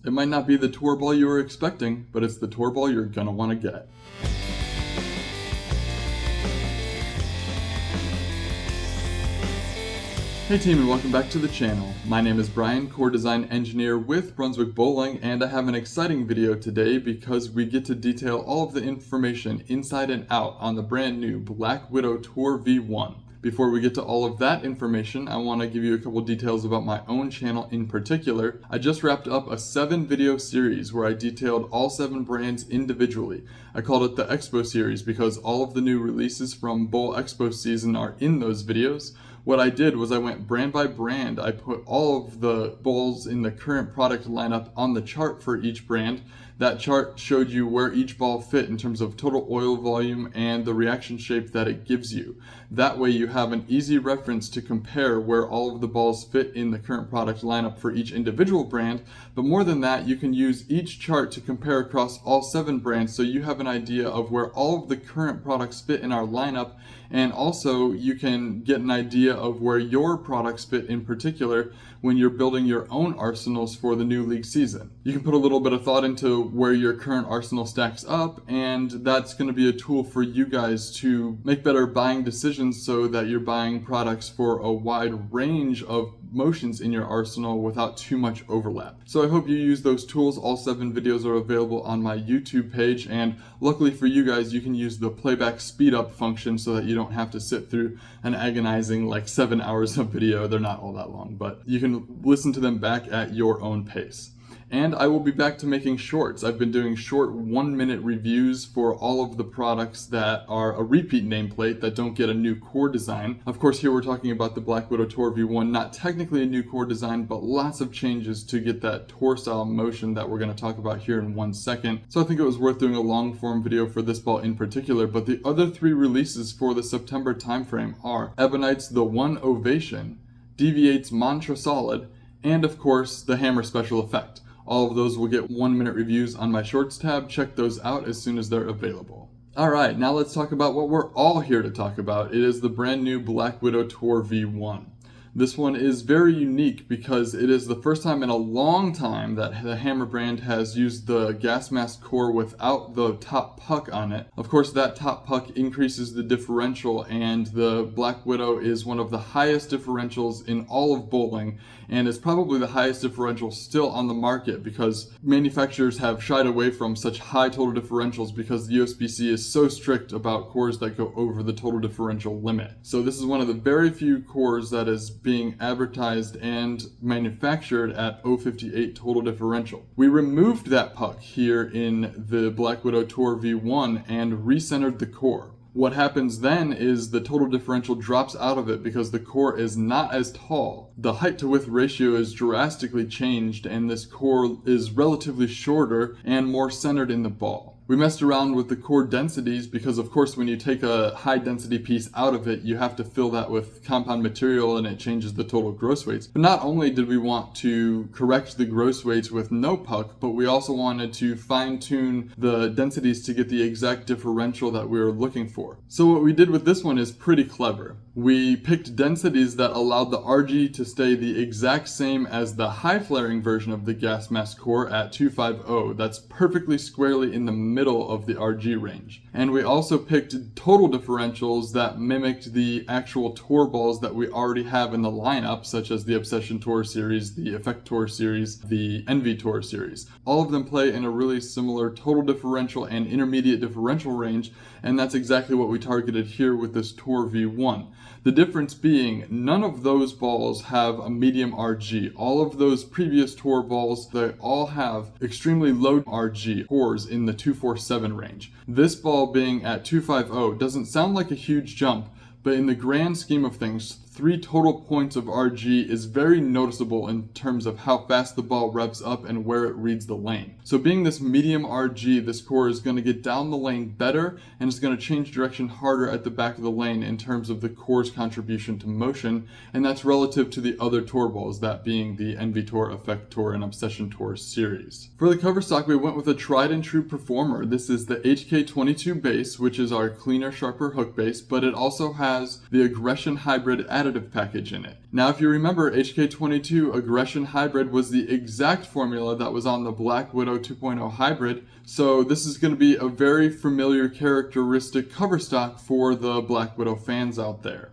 It might not be the tour ball you were expecting, but it's the tour ball you're gonna want to get. Hey team, and welcome back to the channel. My name is Brian, core design engineer with Brunswick Bowling, and I have an exciting video today because we get to detail all of the information inside and out on the brand new Black Widow Tour V1. Before we get to all of that information, I want to give you a couple details about my own channel in particular. I just wrapped up a 7-video series where I detailed all 7 brands individually. I called it the Expo series because all of the new releases from Bowl Expo season are in those videos. What I did was I went brand by brand. I put all of the bowls in the current product lineup on the chart for each brand. That chart showed you where each ball fit in terms of total oil volume and the reaction shape that it gives you. That way you have an easy reference to compare where all of the balls fit in the current product lineup for each individual brand. But more than that, you can use each chart to compare across all 7 brands so you have an idea of where all of the current products fit in our lineup, and also you can get an idea of where your products fit in particular when you're building your own arsenals for the new league season. You can put a little bit of thought into where your current arsenal stacks up, and that's going to be a tool for you guys to make better buying decisions so that you're buying products for a wide range of motions in your arsenal without too much overlap. So I hope you use those tools. All 7 videos are available on my YouTube page, and luckily for you guys, you can use the playback speed up function so that you don't have to sit through an agonizing 7 hours of video. They're not all that long, but you can listen to them back at your own pace. And I will be back to making shorts. I've been doing short 1-minute reviews for all of the products that are a repeat nameplate that don't get a new core design. Of course, here we're talking about the Black Widow Tour V1, not technically a new core design, but lots of changes to get that tour style motion that we're going to talk about here in 1 second. So I think it was worth doing a long form video for this ball in particular, but the other 3 releases for the September timeframe are Ebonite's The One Ovation, Deviate's Mantra Solid, and of course the Hammer Special Effect. All of those will get 1-minute reviews on my Shorts tab. Check those out as soon as they're available. Alright, now let's talk about what we're all here to talk about. It is the brand new Black Widow Tour V1. This one is very unique because it is the first time in a long time that the Hammer brand has used the Gasmask core without the top puck on it. Of course, that top puck increases the differential, and the Black Widow is one of the highest differentials in all of bowling, and is probably the highest differential still on the market because manufacturers have shied away from such high total differentials because the USBC is so strict about cores that go over the total differential limit. So this is one of the very few cores that is being advertised and manufactured at 0.58 total differential. We removed that puck here in the Black Widow Tour V1 and recentered the core. What happens then is the total differential drops out of it because the core is not as tall. The height to width ratio is drastically changed, and this core is relatively shorter and more centered in the ball. We messed around with the core densities because, of course, when you take a high density piece out of it, you have to fill that with compound material and it changes the total gross weights. But not only did we want to correct the gross weights with no puck, but we also wanted to fine tune the densities to get the exact differential that we were looking for. So what we did with this one is pretty clever. We picked densities that allowed the RG to stay the exact same as the high flaring version of the Gasmask core at 250. That's perfectly squarely in the middle of the RG range. And we also picked total differentials that mimicked the actual tour balls that we already have in the lineup, such as the Obsession Tour series, the Effect Tour series, the Envy Tour series. All of them play in a really similar total differential and intermediate differential range, and that's exactly what we targeted here with this Tour V1. The difference being, none of those balls have a medium RG. All of those previous tour balls, they all have extremely low RG cores in the 247 range. This ball being at 250 doesn't sound like a huge jump, but in the grand scheme of things, 3 total points of RG is very noticeable in terms of how fast the ball revs up and where it reads the lane. So being this medium RG, this core is going to get down the lane better, and it's going to change direction harder at the back of the lane in terms of the core's contribution to motion, and that's relative to the other tour balls, that being the Envy Tour, Effect Tour, and Obsession Tour series. For the cover stock, we went with a tried and true performer. This is the HK22 base, which is our cleaner, sharper hook base, but it also has the Aggression Hybrid added additive package in it. Now, if you remember, HK22 Aggression Hybrid was the exact formula that was on the Black Widow 2.0 Hybrid, so this is going to be a very familiar characteristic cover stock for the Black Widow fans out there.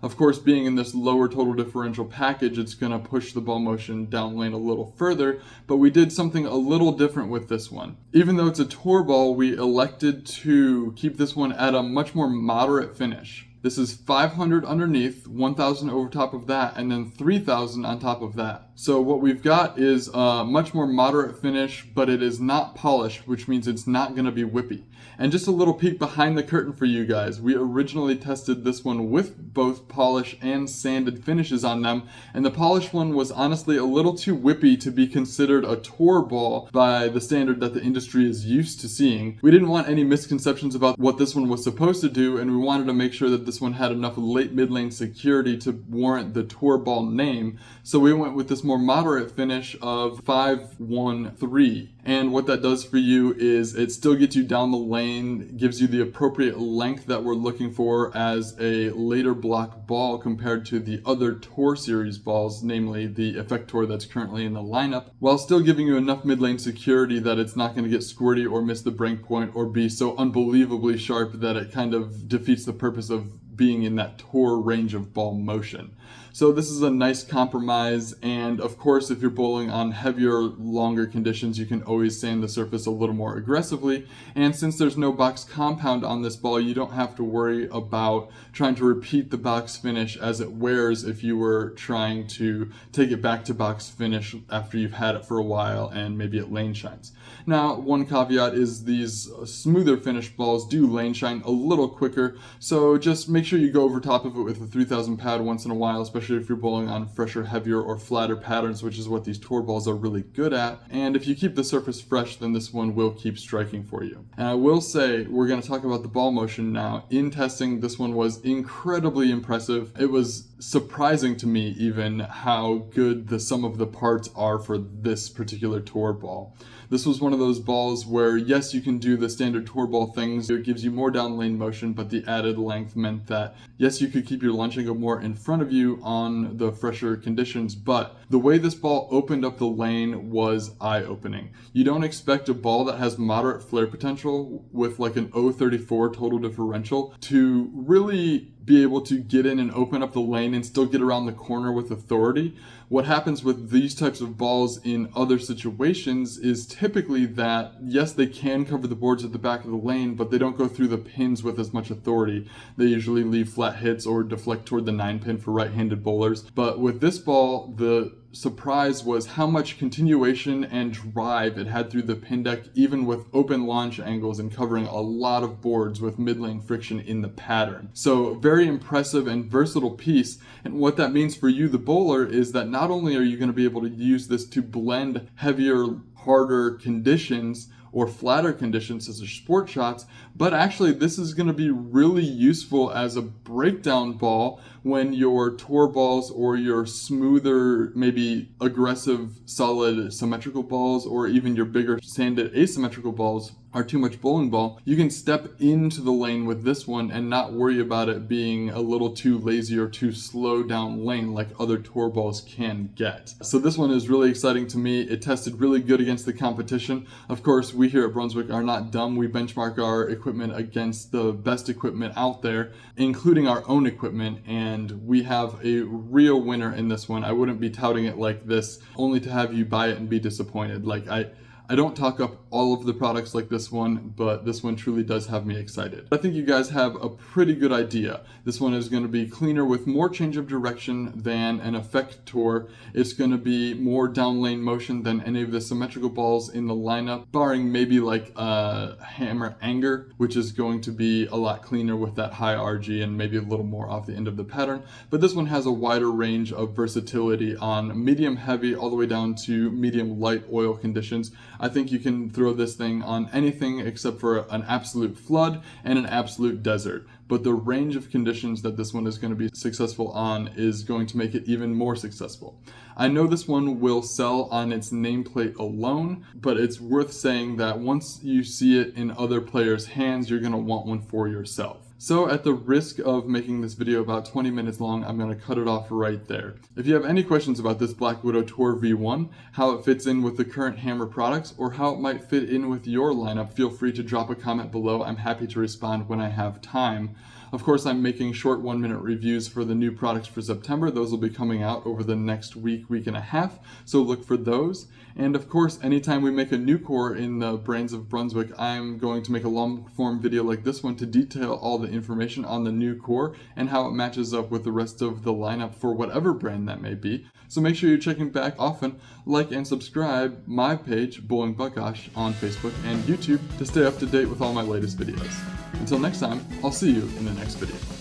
Of course, being in this lower total differential package, it's going to push the ball motion down lane a little further, but we did something a little different with this one. Even though it's a tour ball, we elected to keep this one at a much more moderate finish. This is 500 underneath, 1,000 over top of that, and then 3,000 on top of that. So what we've got is a much more moderate finish, but it is not polished, which means it's not going to be whippy. And just a little peek behind the curtain for you guys. We originally tested this one with both polish and sanded finishes on them, and the polished one was honestly a little too whippy to be considered a tour ball by the standard that the industry is used to seeing. We didn't want any misconceptions about what this one was supposed to do, and we wanted to make sure that this one had enough late mid-lane security to warrant the tour ball name, so we went with this more moderate finish of 5-1-3. And what that does for you is it still gets you down the lane, gives you the appropriate length that we're looking for as a later block ball compared to the other Tour Series balls, namely the Effector that's currently in the lineup, while still giving you enough mid-lane security that it's not going to get squirty or miss the break point or be so unbelievably sharp that it kind of defeats the purpose of being in that tour range of ball motion. So this is a nice compromise, and of course if you're bowling on heavier, longer conditions, you can always sand the surface a little more aggressively, and since there's no box compound on this ball, you don't have to worry about trying to repeat the box finish as it wears if you were trying to take it back to box finish after you've had it for a while and maybe it lane shines. Now, one caveat is these smoother finished balls do lane shine a little quicker, so just make sure you go over top of it with a 3000 pad once in a while, especially if you're bowling on fresher, heavier, or flatter patterns, which is what these tour balls are really good at. And if you keep the surface fresh, then this one will keep striking for you. And I will say, we're going to talk about the ball motion now. In testing, this one was incredibly impressive. It was surprising to me even how good the sum of the parts are for this particular tour ball. This was one of those balls where, yes, you can do the standard tour ball things. It gives you more down lane motion, but the added length meant that, yes, you could keep your launch angle more in front of you on the fresher conditions, but the way this ball opened up the lane was eye-opening. You don't expect a ball that has moderate flare potential with like an 0.34 total differential to really be able to get in and open up the lane and still get around the corner with authority. What happens with these types of balls in other situations is typically that, yes, they can cover the boards at the back of the lane, but they don't go through the pins with as much authority. They usually leave flat hits or deflect toward the 9 pin for right-handed bowlers. But with this ball, the surprise was how much continuation and drive it had through the pin deck, even with open launch angles and covering a lot of boards with mid-lane friction in the pattern. So very impressive and versatile piece. And what that means for you, the bowler, is that not only are you going to be able to use this to blend heavier, harder conditions or flatter conditions as sport shots, but actually this is going to be really useful as a breakdown ball when your tour balls or your smoother, maybe aggressive, solid, symmetrical balls, or even your bigger sanded asymmetrical balls are too much bowling ball. You can step into the lane with this one and not worry about it being a little too lazy or too slow down lane like other tour balls can get. So this one is really exciting to me. It tested really good against the competition. Of course, we here at Brunswick are not dumb. We benchmark our equipment against the best equipment out there, including our own equipment, and we have a real winner in this one. I wouldn't be touting it like this only to have you buy it and be disappointed. Like I don't talk up all of the products like this one, but this one truly does have me excited. I think you guys have a pretty good idea. This one is going to be cleaner with more change of direction than an Effector. It's going to be more down lane motion than any of the symmetrical balls in the lineup, barring maybe like a Hammer Anger, which is going to be a lot cleaner with that high RG and maybe a little more off the end of the pattern. But this one has a wider range of versatility on medium heavy all the way down to medium light oil conditions. I think you can throw this thing on anything except for an absolute flood and an absolute desert. But the range of conditions that this one is going to be successful on is going to make it even more successful. I know this one will sell on its nameplate alone, but it's worth saying that once you see it in other players' hands, you're going to want one for yourself. So at the risk of making this video about 20 minutes long, I'm going to cut it off right there. If you have any questions about this Black Widow Tor V1, how it fits in with the current Hammer products, or how it might fit in with your lineup, feel free to drop a comment below. I'm happy to respond when I have time. Of course, I'm making short 1-minute reviews for the new products for September. Those will be coming out over the next week and a half, so look for those. And of course, anytime we make a new core in the Brains of Brunswick, I'm going to make a long form video like this one to detail all the information on the new core and how it matches up with the rest of the lineup for whatever brand that may be. So make sure you're checking back often, like and subscribe my page, Bowling Buckosh, on Facebook and YouTube to stay up to date with all my latest videos. Until next time, I'll see you in the next video.